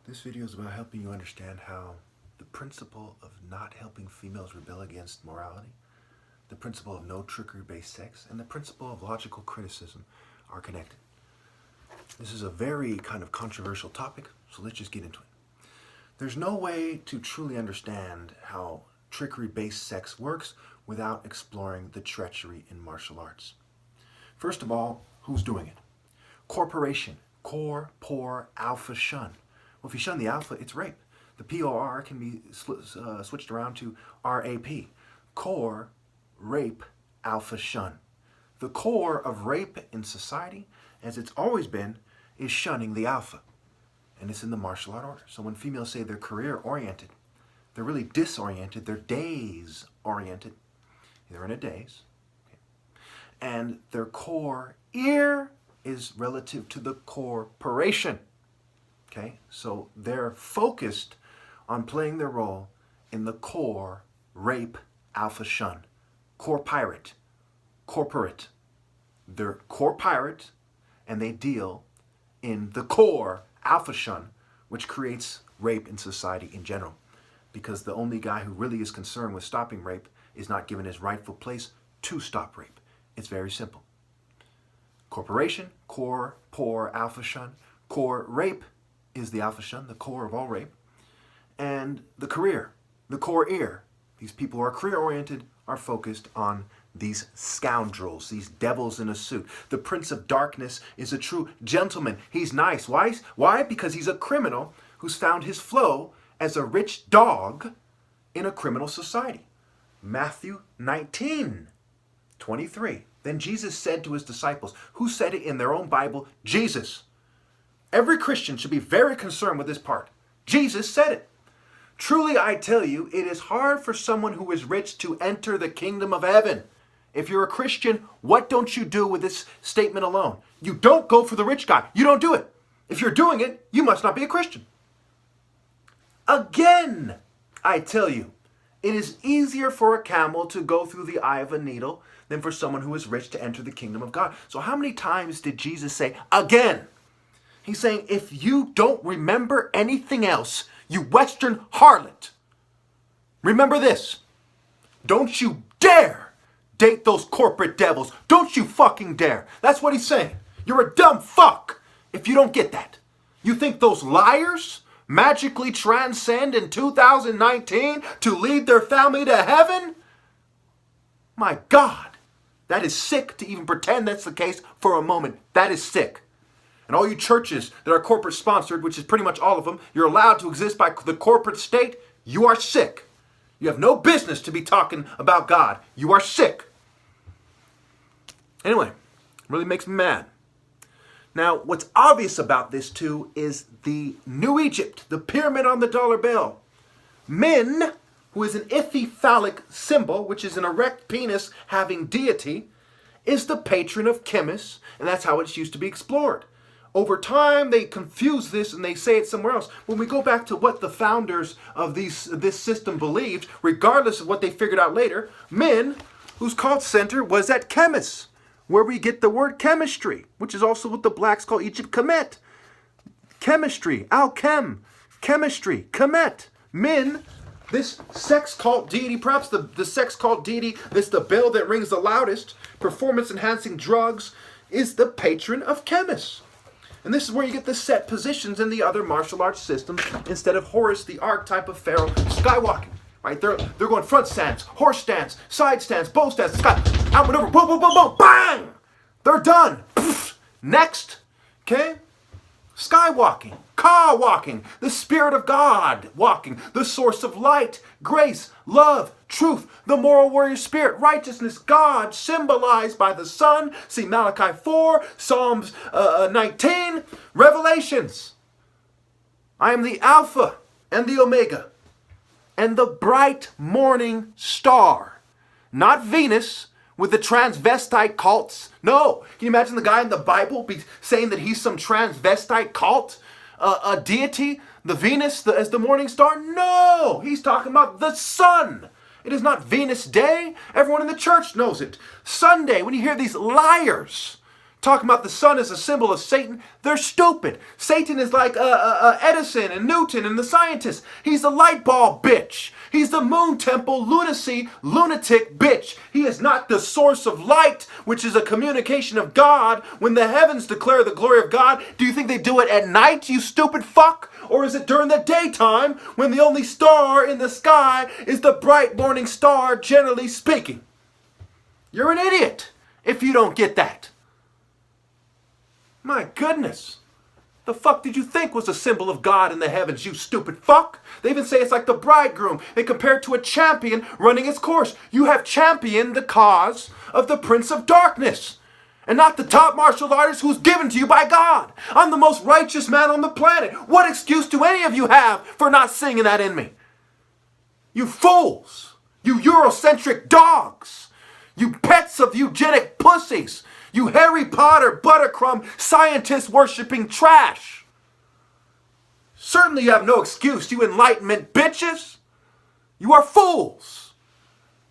This video is about helping you understand how the principle of not helping females rebel against morality, the principle of no trickery-based sex, and the principle of logical criticism are connected. This is a very kind of controversial topic, so let's just get into it. There's no way to truly understand how trickery-based sex works without exploring the treachery in martial arts. First of all, who's doing it? Corporation. Core, por, alpha, shun. Well, if you shun the alpha, it's rape. The P-O-R can be switched around to R-A-P. Core, rape, alpha, shun. The core of rape in society, as it's always been, is shunning the alpha. And it's in the martial art order. So when females say they're career-oriented, they're really disoriented. They're daze-oriented. They're in a daze. Okay. And their core ear is relative to the corporation. Okay, so they're focused on playing their role in the core, rape, alpha, shun. Core pirate, corporate. They're core pirate, and they deal in the core, alpha, shun, which creates rape in society in general. Because the only guy who really is concerned with stopping rape is not given his rightful place to stop rape. It's very simple. Corporation, core, por, alpha, shun. Core, rape, is the alpha shun, the core of all rape. And the career, the core ear. These people who are career-oriented are focused on these scoundrels, these devils in a suit. The Prince of Darkness is a true gentleman. He's nice. Why? Why? Because he's a criminal who's found his flow as a rich dog in a criminal society. Matthew 19:23. Then Jesus said to his disciples, who said it in their own Bible? Jesus. Every Christian should be very concerned with this part. Jesus said it. Truly I tell you, it is hard for someone who is rich to enter the kingdom of heaven. If you're a Christian, what don't you do with this statement alone? You don't go for the rich guy. You don't do it. If you're doing it, you must not be a Christian. Again, I tell you, it is easier for a camel to go through the eye of a needle than for someone who is rich to enter the kingdom of God. So how many times did Jesus say, again? He's saying, if you don't remember anything else, you Western harlot, remember this. Don't you dare date those corporate devils. Don't you fucking dare. That's what he's saying. You're a dumb fuck if you don't get that. You think those liars magically transcend in 2019 to lead their family to heaven? My God, that is sick to even pretend that's the case for a moment. That is sick. And all you churches that are corporate sponsored, which is pretty much all of them, you're allowed to exist by the corporate state, you are sick. You have no business to be talking about God. You are sick. Anyway, it really makes me mad. Now, what's obvious about this too is the New Egypt, the pyramid on the dollar bill. Min, who is an phallic symbol, which is an erect penis having deity, is the patron of chemists, and that's how it's used to be explored. Over time, they confuse this and they say it somewhere else. When we go back to what the founders of this system believed, regardless of what they figured out later, Min, whose cult center was at Chemis, where we get the word chemistry, which is also what the blacks call Egypt, Kemet. Chemistry, alchem, chemistry, Kemet. Min, this sex cult deity, perhaps the sex cult deity, the bell that rings the loudest, performance-enhancing drugs, is the patron of chemists. And this is where you get the set positions in the other martial arts systems instead of Horus, the archetype of Pharaoh, skywalking. Right? They're going front stance, horse stance, side stance, bow stance, sky, out maneuver, boom, boom, boom, boom, bang! They're done. Pfft. Next, okay? Skywalking, car walking, the Spirit of God walking, the source of light, grace, love, truth, the moral warrior spirit, righteousness, God symbolized by the sun. See Malachi 4, Psalms 19, Revelations. I am the Alpha and the Omega and the bright morning star. Not Venus with the transvestite cults. No. Can you imagine the guy in the Bible be saying that he's some transvestite cult? A deity? The Venus as the morning star? No. He's talking about the sun. It is not Venus Day. Everyone in the church knows it. Sunday, when you hear these liars talking about the sun as a symbol of Satan, they're stupid. Satan is like Edison and Newton and the scientists. He's the light bulb bitch. He's the moon temple lunacy lunatic bitch. He is not the source of light, which is a communication of God. When the heavens declare the glory of God, do you think they do it at night, you stupid fuck? Or is it during the daytime when the only star in the sky is the bright morning star, generally speaking? You're an idiot if you don't get that. My goodness. The fuck did you think was a symbol of God in the heavens, you stupid fuck? They even say it's like the bridegroom. They compare it to a champion running its course. You have championed the cause of the Prince of Darkness, and not the top martial artist who's given to you by God. I'm the most righteous man on the planet. What excuse do any of you have for not seeing that in me? You fools. You Eurocentric dogs. You pets of eugenic pussies. You Harry Potter, buttercrumb, scientist-worshipping trash. Certainly you have no excuse, you Enlightenment bitches. You are fools.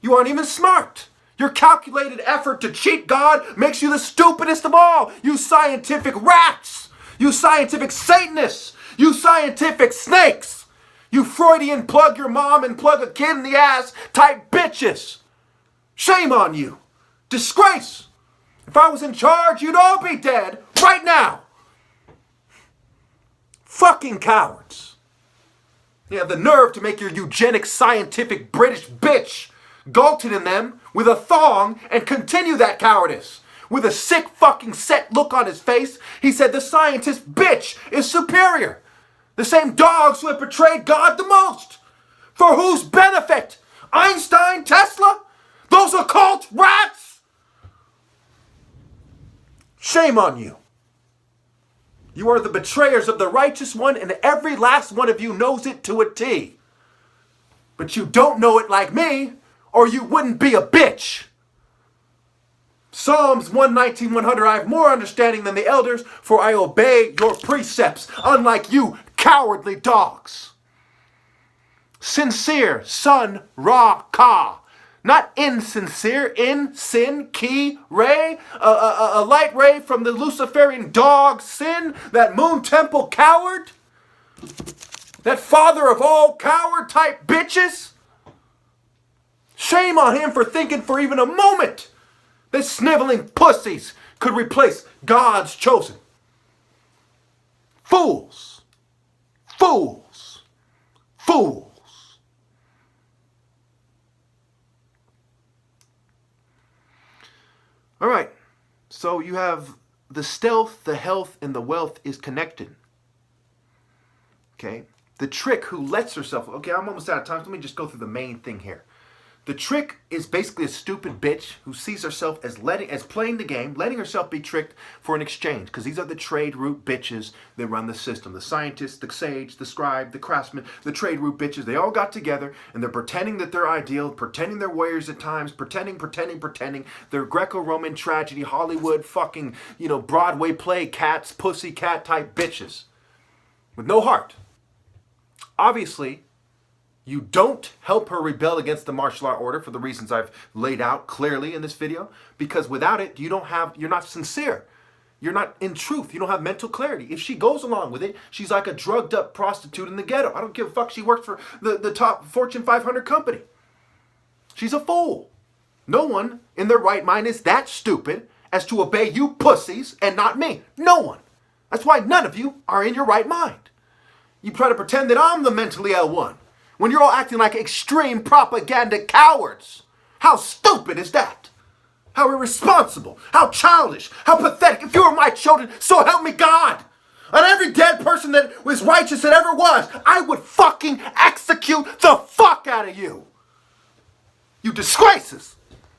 You aren't even smart. Your calculated effort to cheat God makes you the stupidest of all. You scientific rats. You scientific Satanists. You scientific snakes. You Freudian plug your mom and plug a kid in the ass type bitches. Shame on you. Disgrace. If I was in charge, you'd all be dead right now. Fucking cowards. You have the nerve to make your eugenic scientific British bitch Galton in them with a thong and continue that cowardice. With a sick fucking set look on his face, he said the scientist bitch is superior. The same dogs who have betrayed God the most. For whose benefit? Einstein, Tesla? Those occult rats? Shame on you. You are the betrayers of the righteous one, and every last one of you knows it to a T. But you don't know it like me, or you wouldn't be a bitch. Psalms 119, 100, I have more understanding than the elders, for I obey your precepts, unlike you cowardly dogs. Sincere, Sun Ra Ka. Not insincere, in, sin, ki, ray, a light ray from the Luciferian dog, sin, that moon temple coward, that father of all coward type bitches. Shame on him for thinking for even a moment that sniveling pussies could replace God's chosen. Fools. Fools. Fools. All right, so you have the stealth, the health, and the wealth is connected. Okay, the trick who lets herself, okay, I'm almost out of time, so let me just go through the main thing here. The trick is basically a stupid bitch who sees herself as playing the game, letting herself be tricked for an exchange, because these are the trade route bitches that run the system. The scientist, the sage, the scribe, the craftsman, the trade route bitches, they all got together and they're pretending that they're ideal, pretending they're warriors at times, pretending. They're Greco-Roman tragedy, Hollywood, fucking, Broadway play cats, pussy cat type bitches with no heart. Obviously, you don't help her rebel against the martial art order for the reasons I've laid out clearly in this video, because without it, you're not sincere. You're not in truth. You don't have mental clarity. If she goes along with it, she's like a drugged up prostitute in the ghetto. I don't give a fuck. She works for the top Fortune 500 company. She's a fool. No one in their right mind is that stupid as to obey you pussies and not me. No one. That's why none of you are in your right mind. You try to pretend that I'm the mentally ill one, when you're all acting like extreme propaganda cowards. How stupid is that? How irresponsible, how childish, how pathetic. If you were my children, so help me God. And every dead person that was righteous that ever was, I would fucking execute the fuck out of you. You disgraces.